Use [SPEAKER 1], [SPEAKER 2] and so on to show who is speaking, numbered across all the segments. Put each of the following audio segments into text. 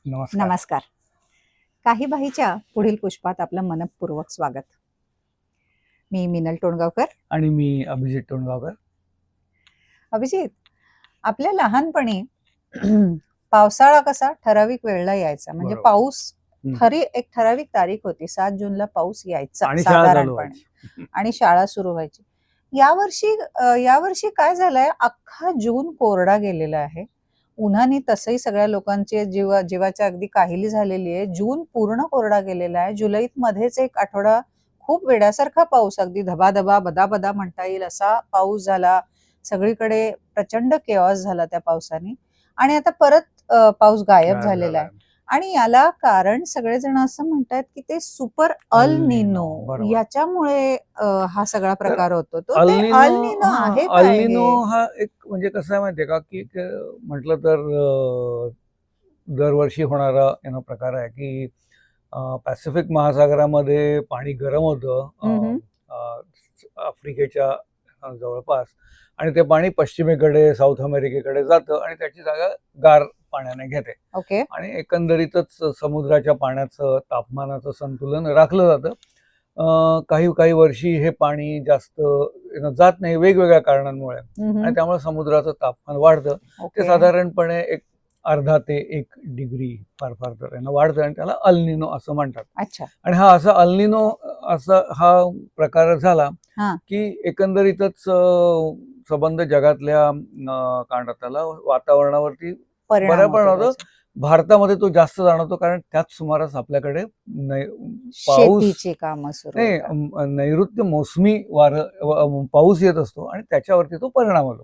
[SPEAKER 1] नमस्कार.
[SPEAKER 2] नमस्कार. काही बाईच्या पुढील पुष्पात आपलं मनपूर्वक स्वागत. मी मिनल टोणगावकर.
[SPEAKER 1] आणि मी अभिजित टोणगावकर.
[SPEAKER 2] अभिजित, आपल्या लहानपणी पावसाळा कसा ठराविक वेळेला यायचा, म्हणजे
[SPEAKER 1] बरोबर.
[SPEAKER 2] पाऊस एक ठराविक तारीख होती, 7 जूनला पाऊस यायचा
[SPEAKER 1] आणि शाळा चालू
[SPEAKER 2] साधारणपणे, आणि शाळा सुरू व्हायची. यावर्षी काय झालंय, अख्खा जून कोरडा गेलेला आहे. उन्हाने तसंही सगळ्या लोकांची जीवाच्या अगदी काहिली झालेली आहे. जून पूर्ण कोरडा गेलेला आहे. जुलैत मध्येच एक आठवडा खूप वेड्यासारखा पाऊस, अगदी धबाधबा बदाबदा म्हणता येईल असा पाऊस झाला. सगळीकडे प्रचंड केऑस झाला त्या पावसाने, आणि आता परत पाऊस गायब झालेला आहे. आणि याला कारण सगळेजण असं म्हणतात की ते सुपर अल निनो, याच्यामुळे हा सगळा प्रकार होतो. तो अल निनो आहे.
[SPEAKER 1] अल निनो हा एक म्हणजे कसं आहे माहितीये का, की म्हटलं तर दरवर्षी होणारा प्रकार आहे की पॅसिफिक महासागरामध्ये पाणी गरम होतं आफ्रिकेच्या जवळपास, आणि ते पाणी पश्चिमेकडे साऊथ अमेरिकेकडे जातं आणि त्याची जागा गार पाण्याने घेते.
[SPEAKER 2] ओके.
[SPEAKER 1] आणि एकंदरीतच समुद्राच्या पाण्याचं तापमानाचं संतुलन राखलं जातं. काही वर्षी हे पाणी जास्त जात नाही वेगवेगळ्या कारणांमुळे, आणि त्यामुळे समुद्राचं तापमान वाढतं. ते साधारणपणे एक अर्धा ते 1 डिग्री फार तर वाढतं, आणि त्याला अल निनो असं म्हणतात.
[SPEAKER 2] अच्छा.
[SPEAKER 1] आणि हा असा अल निनो असा हा प्रकार झाला की एकंदरीतच संबंध जगातल्या त्याला वातावरणावरती बऱ्या प्रमाणात भारतामध्ये तो जास्त जाणवतो, कारण त्याच सुमारास आपल्याकडे नैऋत्य मोसमी पाऊस येत असतो, आणि त्याच्यावरती तो परिणाम होतो.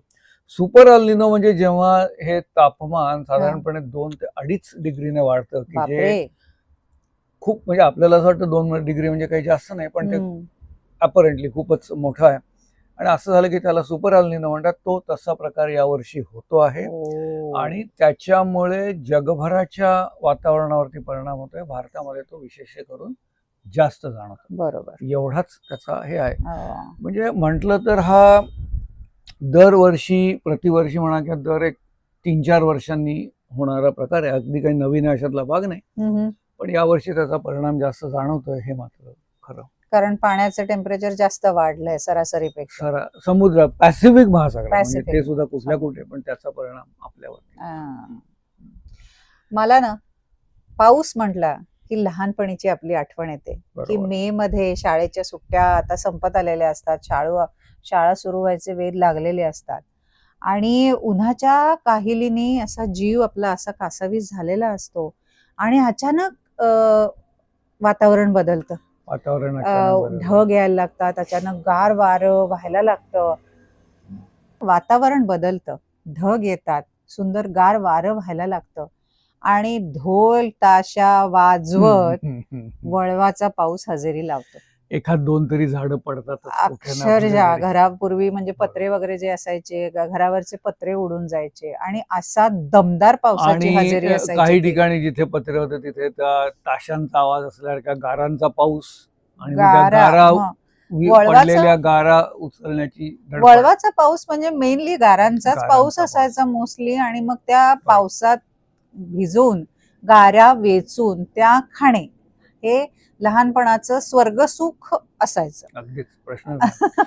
[SPEAKER 1] सुपर अल निनो म्हणजे जेव्हा हे तापमान साधारणपणे 2 ते 2.5 डिग्रीने वाढतं, की जे खूप म्हणजे आपल्याला असं वाटतं 2 डिग्री म्हणजे काही जास्त नाही, पण ते अपरेंटली खूपच मोठं आहे. आणि असं झालं की त्याला सुपर अल निनो म्हणतात. तो तसा प्रकार यावर्षी होतो आहे, आणि त्याच्यामुळे जगभराच्या वातावरणावरती परिणाम होतोय. भारतामध्ये तो विशेष करून जास्त जाणवतो.
[SPEAKER 2] बरोबर.
[SPEAKER 1] एवढाच त्याचा हे आहे. म्हणजे म्हटलं तर हा दरवर्षी प्रतिवर्षी म्हणा किंवा दर 3-4 वर्षांनी होणारा प्रकार आहे. अगदी काही नवीन अशातला भाग नाही, पण यावर्षी त्याचा परिणाम जास्त जाणवतोय, हे मात्र खरं.
[SPEAKER 2] कारण पाण्याचं टेम्परेचर जास्त वाढलंय सरासरीपेक्षा.
[SPEAKER 1] समुद्र पॅसिफिक महासागर ते सुद्धा कुठल्या कुठे, पण त्याचा परिणाम आपल्यावर.
[SPEAKER 2] मला ना पाऊस म्हटला की लहानपणीची आपली आठवण येते की मे मध्ये शाळेच्या सुट्ट्या आता संपत आलेल्या असतात, शाळा सुरू व्हायचे वेध लागलेले असतात, आणि उन्हाच्या काहिलीने असा जीव आपला असा कासावीस झालेला असतो, आणि अचानक वातावरण बदलतं. ढग यायला लागतात, अचानक गार वारं व्हायला लागतं, वातावरण बदलतं, ढग येतात, सुंदर गार वारं व्हायला लागतं, आणि ढोल ताशा वाजवत वळवाचा पाऊस हजेरी लावतो.
[SPEAKER 1] 1-2 तरी झाडं पडतात
[SPEAKER 2] अक्षरशः. घरापूर्वी म्हणजे पत्रे वगैरे जे असायचे, घरावरचे पत्रे उडून जायचे, आणि असा दमदार पावसाची हजेरी असायची.
[SPEAKER 1] काही ठिकाणी जिथे पत्रे होते तिथे त्या ताशांचा आवाज असल्यासारखा गारांचा पाऊस, आणि गारा उचलण्याची.
[SPEAKER 2] वळवाचा पाऊस म्हणजे मेनली गारांचाच पाऊस असायचा मोस्टली, आणि मग त्या पावसात भिजून गाऱ्या वेचून त्या खाणे हे लहानपणाचं स्वर्गसुख असायचं.
[SPEAKER 1] अगदीच प्रश्न.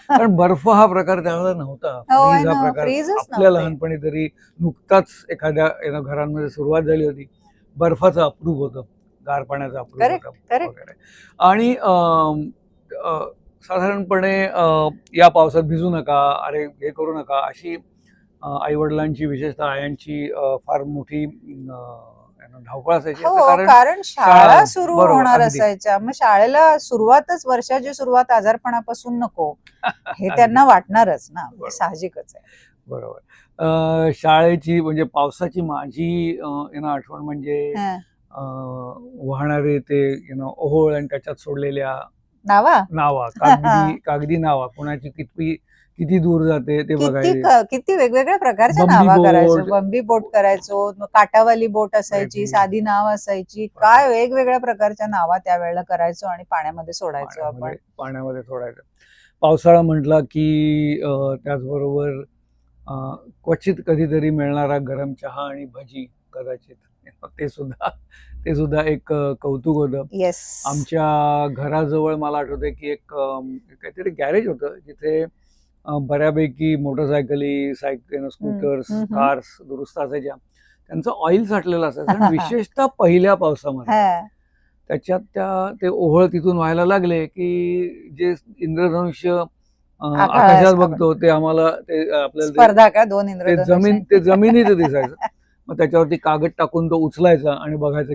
[SPEAKER 1] कारण बर्फ हा प्रकार त्यावेळेला नव्हता. आपल्या लहानपणी तरी नुकताच एखाद्या घरांमध्ये सुरुवात झाली होती, बर्फाचं अप्रूप होतं, गार पाण्याचं अप्रूप होतं. आणि साधारणपणे या पावसात भिजू नका, अरे हे करू नका, अशी आईवडिलांची विशेषतः आयांची फार मोठी धावपळ असायची.
[SPEAKER 2] कारण शाळा सुरू होणार असायच्या, मग शाळेला सुरुवातच, वर्षाची सुरुवात आजारपणापासून नको हे त्यांना वाटणारच ना, साहजिकच आहे.
[SPEAKER 1] बरोबर. शाळेची म्हणजे पावसाची माझी आठवण म्हणजे वाहणारे ते ओहोळ, आणि त्याच्यात सोडलेल्या नावा कागदी नावा, कोणाची किती दूर जाते ते बघायचं.
[SPEAKER 2] किती वेगवेगळ्या प्रकारच्या नावा करायचो. बंबी बोट करायचो, काटावाली बोट असायची, साधी नाव असायची, काय वेगवेगळ्या प्रकारच्या नावा त्यावेळेला करायचो, आणि पाण्यामध्ये सोडायचो आपण.
[SPEAKER 1] पाण्यामध्ये सोडायचं. पावसाळा म्हटला की त्याचबरोबर क्वचित कधीतरी मिळणारा गरम चहा आणि भजी कदाचित ते सुद्धा एक कौतुक होतं.
[SPEAKER 2] येस.
[SPEAKER 1] आमच्या घराजवळ मला आठवतंय की एक काहीतरी गॅरेज होतं जिथे बऱ्यापैकी मोटरसायकली, स्कूटर्स, कार्स दुरुस्त असायच्या. त्यांचं ऑइल साठलेलं असायचं आणि विशेषतः पहिल्या पावसामध्ये त्याच्यात ते ओहळ तिथून व्हायला लागले की जे इंद्रधनुष्य आकाशात बघतो ते आम्हाला ते आपल्याला
[SPEAKER 2] स्पर्धा का दोन इंद्रधनुष्य
[SPEAKER 1] ते जमिनीत दिसायचं. मग त्याच्यावरती कागद टाकून तो उचलायचा आणि बघायचं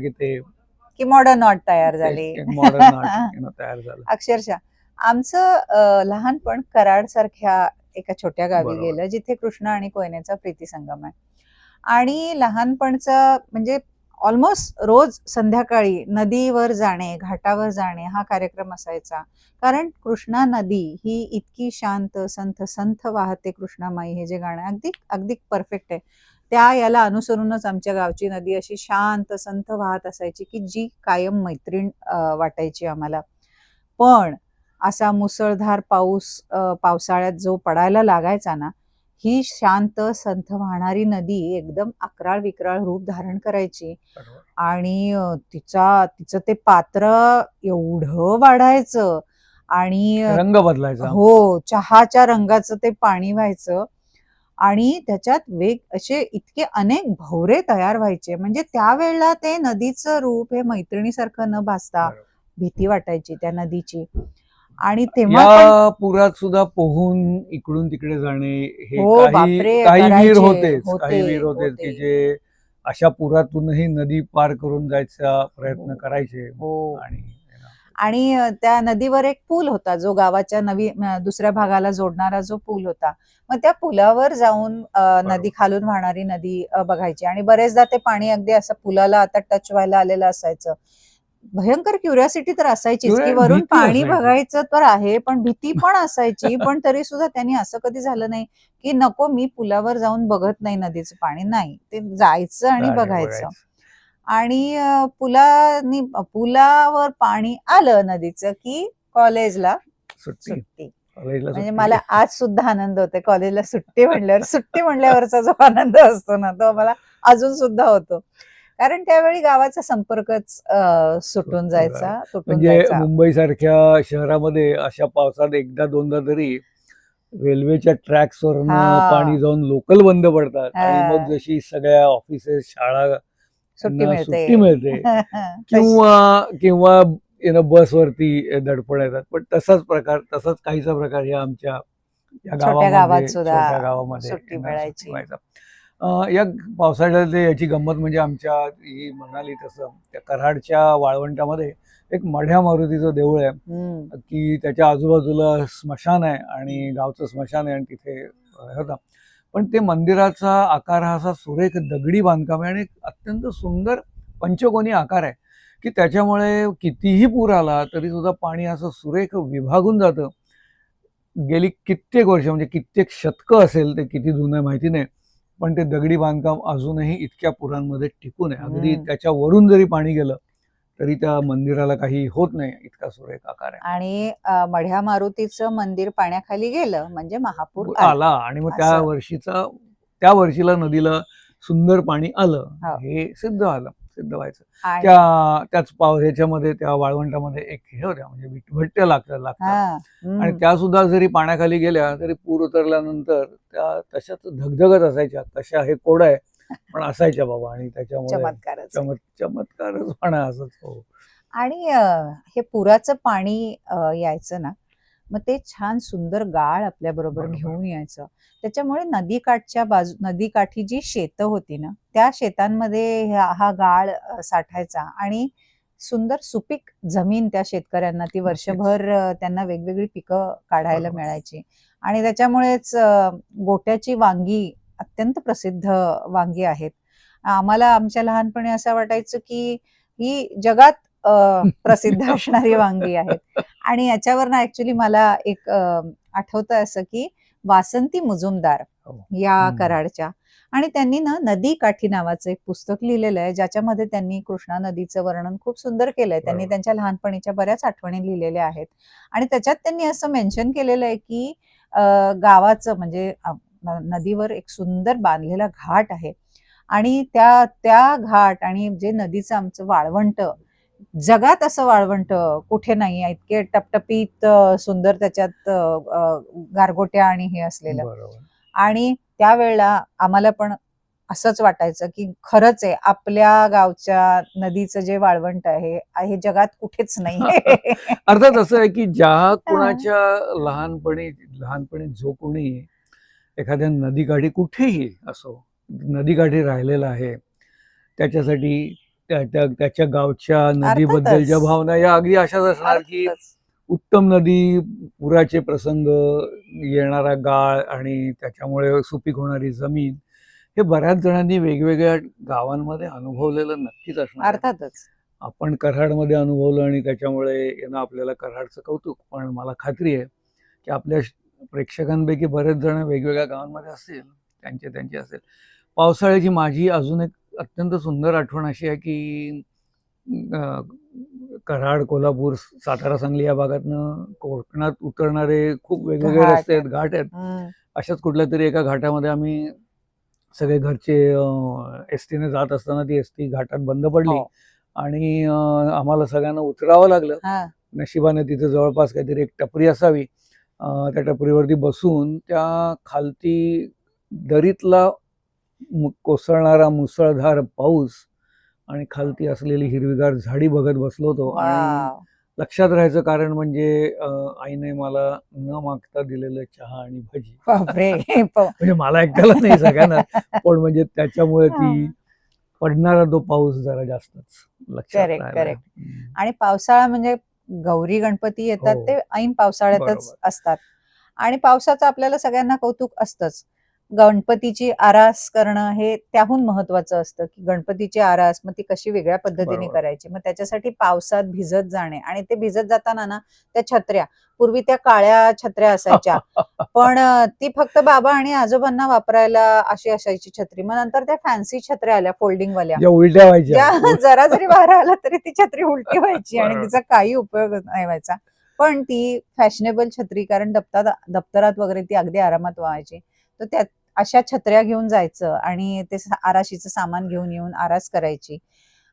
[SPEAKER 1] की
[SPEAKER 2] मॉडर्न आर्ट तयार झाली.
[SPEAKER 1] मॉडर्न आर्ट तयार झालं.
[SPEAKER 2] अक्षरशः आमचं लहानपण कराड सारख्या एका छोट्या गावी गेलं जिथे कृष्णा आणि कोयनेचा प्रीतिसंगम आहे. आणि लहानपणचं म्हणजे ऑलमोस्ट रोज संध्याकाळी नदीवर जाणे, घाटावर जाणे हा कार्यक्रम असायचा. कारण कृष्णा नदी ही इतकी शांत, संथ संथ वाहते कृष्णामाई, हे जे गाणं अगदी अगदी परफेक्ट आहे. त्या याला अनुसरूनच आमच्या गावची नदी अशी शांत संथ वाहत असायची की जी कायम मैत्रीण वाटायची आम्हाला. पण असा मुसळधार पाऊस पावसाळ्यात जो पडायला लागायचा ना, ही शांत संथ वाहणारी नदी एकदम अकराळ विक्राळ रूप धारण करायची. आणि तिचं ते पात्र एवढं वाढायचं आणि
[SPEAKER 1] रंग बदलायचा.
[SPEAKER 2] हो, चहाच्या रंगाचं ते पाणी व्हायचं आणि त्याच्यात वेग असे इतके अनेक भवरे तयार व्हायचे. म्हणजे त्यावेळेला ते नदीचं रूप हे मैत्रिणीसारखं न भासता भीती वाटायची त्या नदीची. आणि तेव्हा
[SPEAKER 1] पुरात सुद्धा पोहून इकडून तिकडे जाणे हे
[SPEAKER 2] बापरे,
[SPEAKER 1] काही वीर होतेच की जे अशा पुरातूनही नदी पार करून जायचा प्रयत्न करायचे.
[SPEAKER 2] आणि त्या नदीवर एक पूल होता जो गावाच्या दुसऱ्या भागाला जोडणारा जो पूल होता. मग त्या पुलावर जाऊन नदी खालून वाहणारी नदी बघायची. आणि बरेचदा ते पाणी अगदी असं पुलाला आता टच व्हायला आलेलं असायचं. भयंकर क्युरिओसिटी तर असायचीच की वरून पाणी बघायचं तर आहे, पण भीती पण असायची. पण तरी सुद्धा त्यांनी असं कधी झालं नाही की नको मी पुलावर जाऊन बघत नाही नदीचं पाणी. नाही, ते जायचं आणि बघायचं. आणि पुलावर पाणी आलं नदीचं की कॉलेजला सुट्टी. म्हणजे मला आज सुद्धा आनंद होते कॉलेजला सुट्टी म्हणल्यावरचा जो आनंद असतो ना तो मला अजून सुद्धा होतो. कारण त्यावेळी गावाचा संपर्कच सुटून जायचा.
[SPEAKER 1] म्हणजे मुंबई सारख्या शहरामध्ये अशा पावसात एकदा दोनदा तरी रेल्वेच्या ट्रॅक्सवर पाणी जाऊन लोकल बंद पडतात आणि मग जशी सगळ्या ऑफिसेस, शाळा सुट्टी मिळते किंवा बसवरती धडपड येतात. पण तसाच काहीचा प्रकार या आमच्या
[SPEAKER 2] गावात गावामध्ये सुट्टी मिळायची.
[SPEAKER 1] या पावसाळ्यात याची गंमत म्हणजे आमच्या ही म्हणाली तसं त्या कराडच्या वाळवंटामध्ये एक मढ्या मारुतीचं देऊळ आहे की त्याच्या आजूबाजूला स्मशान आहे आणि गावचं स्मशान आहे आणि तिथे होता. पण ते मंदिराचा आकार हा असा सुरेख दगडी बांधकाम आहे आणि अत्यंत सुंदर पंचकोनी आकार आहे की त्याच्यामुळे कितीही पूर आला तरी सुद्धा पाणी असं सुरेख विभागून जातं. गेली कित्येक वर्ष म्हणजे कित्येक शतकं असेल, ते किती जुनं माहिती नाही, पण ते दगडी बांधकाम अजूनही इतक्या पुरांमध्ये टिकून आहे. अगदी त्याच्यावरून जरी पाणी गेलं तरी त्या मंदिराला काही होत नाही, इतका सुरेख आकार आहे.
[SPEAKER 2] आणि मढ्या मारुतीचं मंदिर पाण्याखाली गेलं म्हणजे महापूर
[SPEAKER 1] आला आणि मग त्या वर्षीला नदीला सुंदर पाणी आलं, हे सिद्ध व्हायचं. त्याच ह्याच्यामध्ये त्या वाळवंटामध्ये एक हे होत्या म्हणजे भट्ट्या लागतात आणि त्या सुद्धा जरी पाण्याखाली गेल्या तरी पूर उतरल्यानंतर त्या तशाच धगधगत असायच्या. तशा हे कोड आहे पण असायच्या बाबा. आणि त्याच्यामुळे चमत्कारच म्हणा असंच. हो.
[SPEAKER 2] आणि हे पुराचं पाणी यायचं ना, मग ते छान सुंदर गाळ आपल्या बरोबर घेऊन यायचं. त्याच्यामुळे नदीकाठी जी शेतं होती ना त्या शेतांमध्ये हा गाळ साठायचा आणि सुंदर सुपीक जमीन त्या शेतकऱ्यांना ती वर्षभर त्यांना वेगवेगळी पिकं काढायला मिळायची. आणि त्याच्यामुळेच गोट्याची वांगी अत्यंत प्रसिद्ध वांगी आहेत. आम्हाला आमच्या लहानपणी असं वाटायचं की ही जगात प्रसिद्ध असणारी वांगी आहेत. आणि याच्यावर ना ऍक्च्युली मला एक आठवतं असं की वासंती मुजुमदार या कराडच्या, आणि त्यांनी ना नदी काठी नावाचं एक पुस्तक लिहिलेलं आहे ज्याच्यामध्ये त्यांनी कृष्णा नदीचं वर्णन खूप सुंदर केलंय. त्यांनी त्यांच्या लहानपणीच्या बऱ्याच आठवणी लिहिलेल्या आहेत आणि त्याच्यात त्यांनी असं मेन्शन केलेलं आहे की गावाचं म्हणजे नदीवर एक सुंदर बांधलेला घाट आहे आणि त्या त्या घाट आणि जे नदीचं आमचं वाळवंट, जगात असं वाळवंट कुठे नाही आहे. इतके टपटपीत सुंदर त्याच्यात गारगोट्या आणि हे असलेलं.
[SPEAKER 1] बरोबर.
[SPEAKER 2] आणि त्यावेळेला आम्हाला पण असंच वाटायचं की खरंच आहे, आपल्या गावच्या नदीचं जे वाळवंट आहे हे जगात कुठेच नाहीये.
[SPEAKER 1] अर्थात असं आहे की ज्या कुणाच्या लहानपणी जो कोणी एखाद्या नदीकाठी कुठेही असो नदीकाठी राहिलेला आहे त्याच्यासाठी त्याच्या गावच्या नदीबद्दलच्या
[SPEAKER 2] अर्थातच.
[SPEAKER 1] भावना या अगदी अशाच असणार की
[SPEAKER 2] अर्थातच.
[SPEAKER 1] उत्तम नदी, पुराचे प्रसंग, येणारा गाळ आणि त्याच्यामुळे सुपीक होणारी जमीन हे बऱ्याच जणांनी वेगवेगळ्या गावांमध्ये अनुभवलेलं नक्कीच असणार आहे.
[SPEAKER 2] अर्थातच.
[SPEAKER 1] आपण कराडमध्ये अनुभवलं आणि त्याच्यामुळे येणं आपल्याला कराडचं कौतुक. पण मला खात्री आहे की आपल्या प्रेक्षकांपैकी बरेच जण वेगवेगळ्या गावांमध्ये असतील, त्यांचे असेल. पावसाळ्याची माझी अजून एक अत्यंत सुंदर आठवण अशी आहे की कराड, कोल्हापूर, सातारा, सांगली या भागातनं कोकणात उतरणारे खूप वेगवेगळे
[SPEAKER 2] घाट
[SPEAKER 1] रस्ते आहेत, घाट आहेत.
[SPEAKER 2] हम्म.
[SPEAKER 1] अशाच कुठल्या तरी एका घाटामध्ये आम्ही सगळे घरचे एसटीने जात असताना ती एसटी घाटात बंद पडली
[SPEAKER 2] हो.
[SPEAKER 1] आणि आम्हाला सगळ्यांना उतरावं लागलं.
[SPEAKER 2] हा.
[SPEAKER 1] नशिबाने तिथे जवळपास काहीतरी एक टपरी असावी. त्या टपरीवरती बसून त्या खालती दरीतला कोसळणारा मुसळधार पाऊस आणि खालती असलेली हिरवीगार झाडी बघत बसलो होतो. आणि
[SPEAKER 2] वाव.
[SPEAKER 1] लक्षात राहायचं कारण म्हणजे आईने मला न मागता दिलेलं चहा आणि भजी.
[SPEAKER 2] बापरे.
[SPEAKER 1] म्हणजे मला एकट्याला नाही, सगळ्यांना. पण म्हणजे त्याच्यामुळे ती
[SPEAKER 2] हा.
[SPEAKER 1] पडणारा तो पाऊस जरा जास्तच लक्षात
[SPEAKER 2] करेक्ट
[SPEAKER 1] राहिला.
[SPEAKER 2] करेक्ट. आणि पावसाळा म्हणजे गौरी गणपती येतात
[SPEAKER 1] हो.
[SPEAKER 2] ते ऐन पावसाळ्यातच
[SPEAKER 1] बरोबर.
[SPEAKER 2] असतात. आणि पावसाचं आपल्याला सगळ्यांना कौतुक असतंच. गणपतीची आरास करणं हे त्याहून महत्वाचं असतं की गणपतीची आरास मग ती कशी वेगळ्या पद्धतीने
[SPEAKER 1] बरोबर.
[SPEAKER 2] करायची. मग त्याच्यासाठी पावसात भिजत जाणे आणि ते भिजत जाताना ना त्या छत्र्या, पूर्वी त्या काळ्या छत्र्या असायच्या पण ती फक्त बाबा आणि आजोबांना वापरायला अशी असायची छत्री. मग नंतर त्या फॅन्सी छत्र्या आल्या फोल्डिंग वाल्या,
[SPEAKER 1] ज्या उलट्या व्हायच्या.
[SPEAKER 2] ज्या जरा जरी वारा आला तरी ती छत्री उलटी व्हायची आणि
[SPEAKER 1] बरोबर.
[SPEAKER 2] तिचा काही उपयोग नाही व्हायचा. पण ती फॅशनेबल छत्री, कारण दप्तरात वगैरे ती अगदी आरामात व्हायची. तर त्या अशा छत्र्या घेऊन जायचं आणि ते आराशीचं सामान घेऊन येऊन आरास करायची.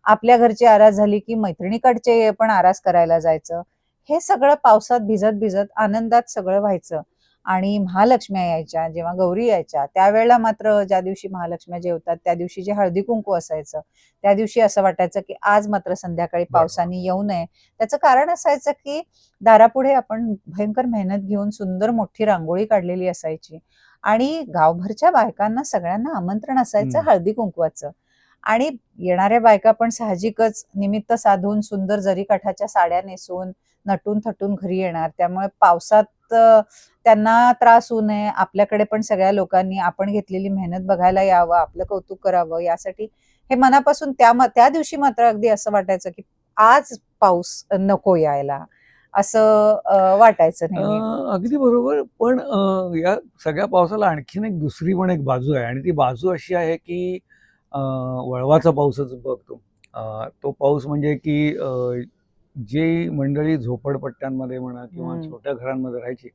[SPEAKER 2] आपल्या घरची आरास झाली की मैत्रिणीकडचे पण आरास करायला जायचं. हे सगळं पावसात भिजत भिजत आनंदात सगळं व्हायचं. आणि महालक्ष्म्या यायच्या, जेव्हा गौरी यायच्या त्यावेळेला मात्र ज्या दिवशी महालक्ष्म्या जेवतात त्या दिवशी जे हळदी कुंकू असायचं त्या दिवशी असं वाटायचं की आज मात्र संध्याकाळी पावसाने येऊ नये. त्याचं कारण असायचं की दारापुढे आपण भयंकर मेहनत घेऊन सुंदर मोठी रांगोळी काढलेली असायची आणि गावभरच्या बायकांना सगळ्यांना आमंत्रण असायचं हळदी कुंकवाचं. आणि येणाऱ्या बायका पण साहजिकच निमित्त साधून सुंदर जरीकाठाच्या साड्या नेसून नटून थटून घरी येणार. त्यामुळे पावसात त्यांना त्रास होऊ नये, आपल्याकडे पण सगळ्या लोकांनी आपण घेतलेली मेहनत बघायला यावं, आपलं कौतुक करावं, यासाठी हे मनापासून त्या दिवशी मात्र अगदी असं वाटायचं की आज पाऊस नको यायला, असं वाटायचं नेहमी.
[SPEAKER 1] अगदी बरोबर. पण या सगळ्या पावसाला आणखीन एक दुसरी पण एक बाजू आहे आणि ती बाजू अशी आहे की वळवाचा पाऊसच बघतो. तो पाऊस म्हणजे की जी मंडळी झोपडपट्ट्यांमध्ये म्हणा किंवा छोट्या घरांमध्ये राहायची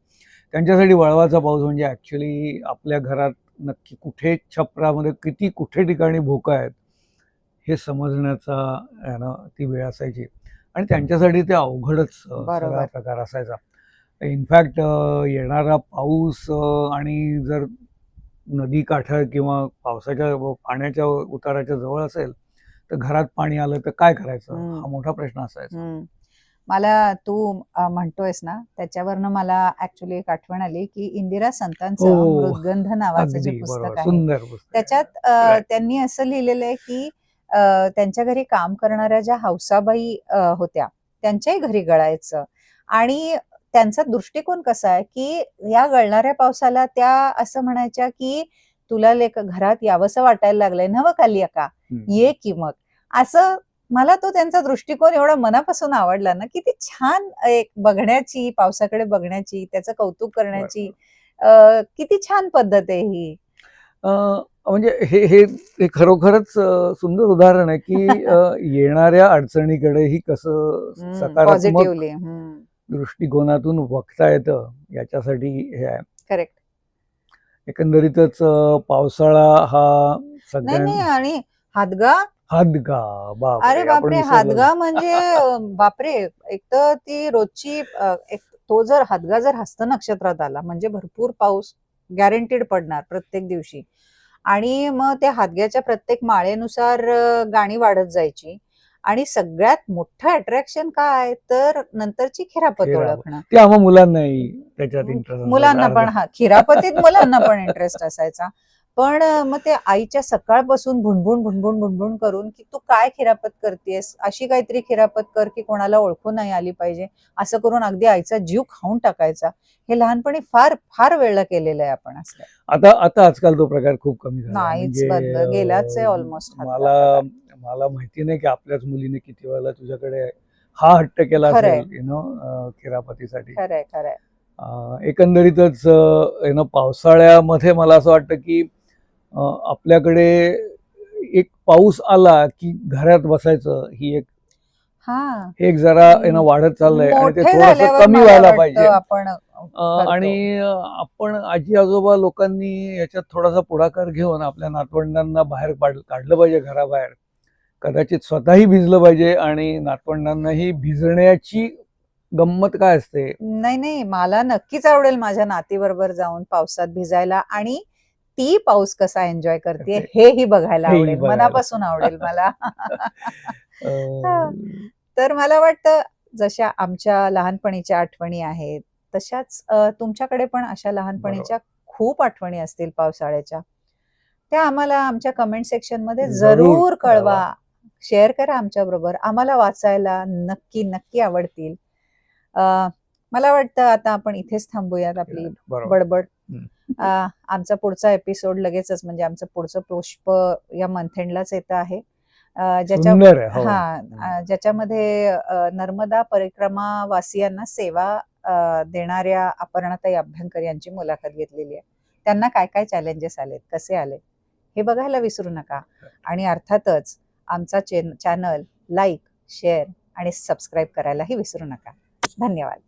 [SPEAKER 1] त्यांच्यासाठी वळवाचा पाऊस म्हणजे ऍक्च्युली आपल्या घरात नक्की कुठे छपरामध्ये किती कुठे ठिकाणी भोका आहेत हे समजण्याचा ती वेळ असायची आणि त्यांच्यासाठी ते अवघडच सगळा प्रकार असायचा. इनफॅक्ट येणारा पाऊस आणि जर नदी काठ किंवा पावसाच्या पाण्याच्या उताराच्या जवळ असेल तर घरात पाणी आलं तर काय करायचं हा मोठा प्रश्न असायचा.
[SPEAKER 2] मला तू म्हणतोयस ना त्याच्यावरनं मला ऍक्च्युली एक आठवण आली की इंदिरा संतांचं मृदगंध नावाचं जे पुस्तक आहे त्याच्यात त्यांनी असं लिहिलेलं आहे की त्यांच्या घरी काम करणाऱ्या ज्या हौसाबाई होत्या त्यांच्याही घरी गळायचं. आणि त्यांचा दृष्टिकोन कसा आहे की या गळणाऱ्या पावसाला त्या असं म्हणायच्या की तुला घरात यावंसं वाटायला लागलंय नवं खाली का ये की मग. असं मला तो त्यांचा दृष्टिकोन एवढा मनापासून आवडला ना, किती छान एक बघण्याची, पावसाकडे बघण्याची, त्याचं कौतुक करण्याची किती छान पद्धत आहे ही.
[SPEAKER 1] म्हणजे हे खरोखरच सुंदर उदाहरण आहे की येणाऱ्या अडचणीकडेही कसं सकारात्मक दृष्टिकोनातून बघता येतं याच्यासाठी हे आहे.
[SPEAKER 2] करेक्ट.
[SPEAKER 1] एकंदरीतच पावसाळा हा
[SPEAKER 2] नाही नाही,
[SPEAKER 1] सगळ्यांना
[SPEAKER 2] आणि हादगा,
[SPEAKER 1] हादगा, बापरे,
[SPEAKER 2] अरे
[SPEAKER 1] आपण
[SPEAKER 2] बापरे,
[SPEAKER 1] विसरलो.
[SPEAKER 2] हादगा म्हणजे बापरे, एक तर ती रोजची एक तो जर हादगा जर हस्त नक्षत्रात आला म्हणजे भरपूर पाऊस गॅरंटीड पडणार प्रत्येक दिवशी. आणि मग त्या हादग्याच्या प्रत्येक माळेनुसार गाणी वाढत जायची. आणि सगळ्यात मोठं अट्रॅक्शन काय तर नंतरची खिरापत
[SPEAKER 1] खिरापत.
[SPEAKER 2] ओळखणं.
[SPEAKER 1] ते आम्हा मुलांनाही त्याच्यात इंटरेस्ट
[SPEAKER 2] मुलांना पण, हा, खिरापतीत मुलांना पण इंटरेस्ट असायचा. पण मग ते आईच्या सकाळपासून भुणभुण भुणभुण भुणभुण करून की तू काय खिरापत करतेस, अशी काहीतरी खिरापत कर की कोणाला ओळखू नाही आली पाहिजे, असं करून अगदी आईचा जीव खाऊन टाकायचा. हे लहानपणी फार फार वेळेला केलेलं आहे आपण असं.
[SPEAKER 1] आता आता आजकाल तो प्रकार खूप कमी झाला.
[SPEAKER 2] नाहीच, गेलाच आहे ऑलमोस्ट.
[SPEAKER 1] मला माहिती नाही की आपल्याच मुलीने किती वेळेला तुझ्याकडे हा हट्ट केला
[SPEAKER 2] खरंय.
[SPEAKER 1] असेल खिरापतीसाठी.
[SPEAKER 2] खरंय खरंय.
[SPEAKER 1] एकंदरीतच पावसाळ्यामध्ये मला असं वाटतं की आपल्याकडे एक पाऊस आला की घरात बसायचं ही एक जरा वाढत चाललंय आणि ते
[SPEAKER 2] मोठे
[SPEAKER 1] थोडंसं
[SPEAKER 2] झाल्यावर
[SPEAKER 1] कमी
[SPEAKER 2] मला
[SPEAKER 1] व्हायला
[SPEAKER 2] वाटतं
[SPEAKER 1] पाहिजे.
[SPEAKER 2] आपण
[SPEAKER 1] आणि आपण आजी आजोबा लोकांनी याच्यात थोडासा पुढाकार घेऊन आपल्या नातवंडांना बाहेर काढलं पाहिजे, घराबाहेर. कदाचित स्वतःही भिजलं पाहिजे आणि नातवंडांनाही भिजण्याची गंमत काय असते.
[SPEAKER 2] नाही नाही, मला नक्कीच आवडेल माझ्या नातीबरोबर जाऊन पावसात भिजायला आणि ती पाऊस कसा एन्जॉय करते हेही बघायला
[SPEAKER 1] हेही
[SPEAKER 2] आवडेल,
[SPEAKER 1] बघायला.
[SPEAKER 2] मनापासून आवडेल मला.
[SPEAKER 1] अं,
[SPEAKER 2] तर मला वाटतं जशा आमच्या लहानपणीच्या आठवणी आहेत तशाच तुमच्याकडे पण अशा लहानपणीच्या खूप आठवणी असतील पावसाळ्याच्या. त्या आम्हाला आमच्या कमेंट सेक्शन मध्ये जरूर कळवा, शेअर करा आमच्या बरोबर. आम्हाला वाचायला नक्की नक्की आवडतील. मला वाटतं आता आपण इथेच थांबूयात आपली बडबड. आमचा पुढचा एपिसोड लगेचच, म्हणजे आमचं पुढचं पुष्प या मंथेंडलाच येतं आहे, ज्याच्यामध्ये नर्मदा परिक्रमा वासियांना सेवा देणाऱ्या अपर्णाताई अभ्यंकर यांची मुलाखत घेतलेली आहे. त्यांना काय काय चॅलेंजेस आलेत, कसे आले हे बघायला विसरू नका. आणि अर्थातच आमचा चॅनल लाईक, शेअर आणि सबस्क्राईब करायलाही विसरू नका. धन्यवाद.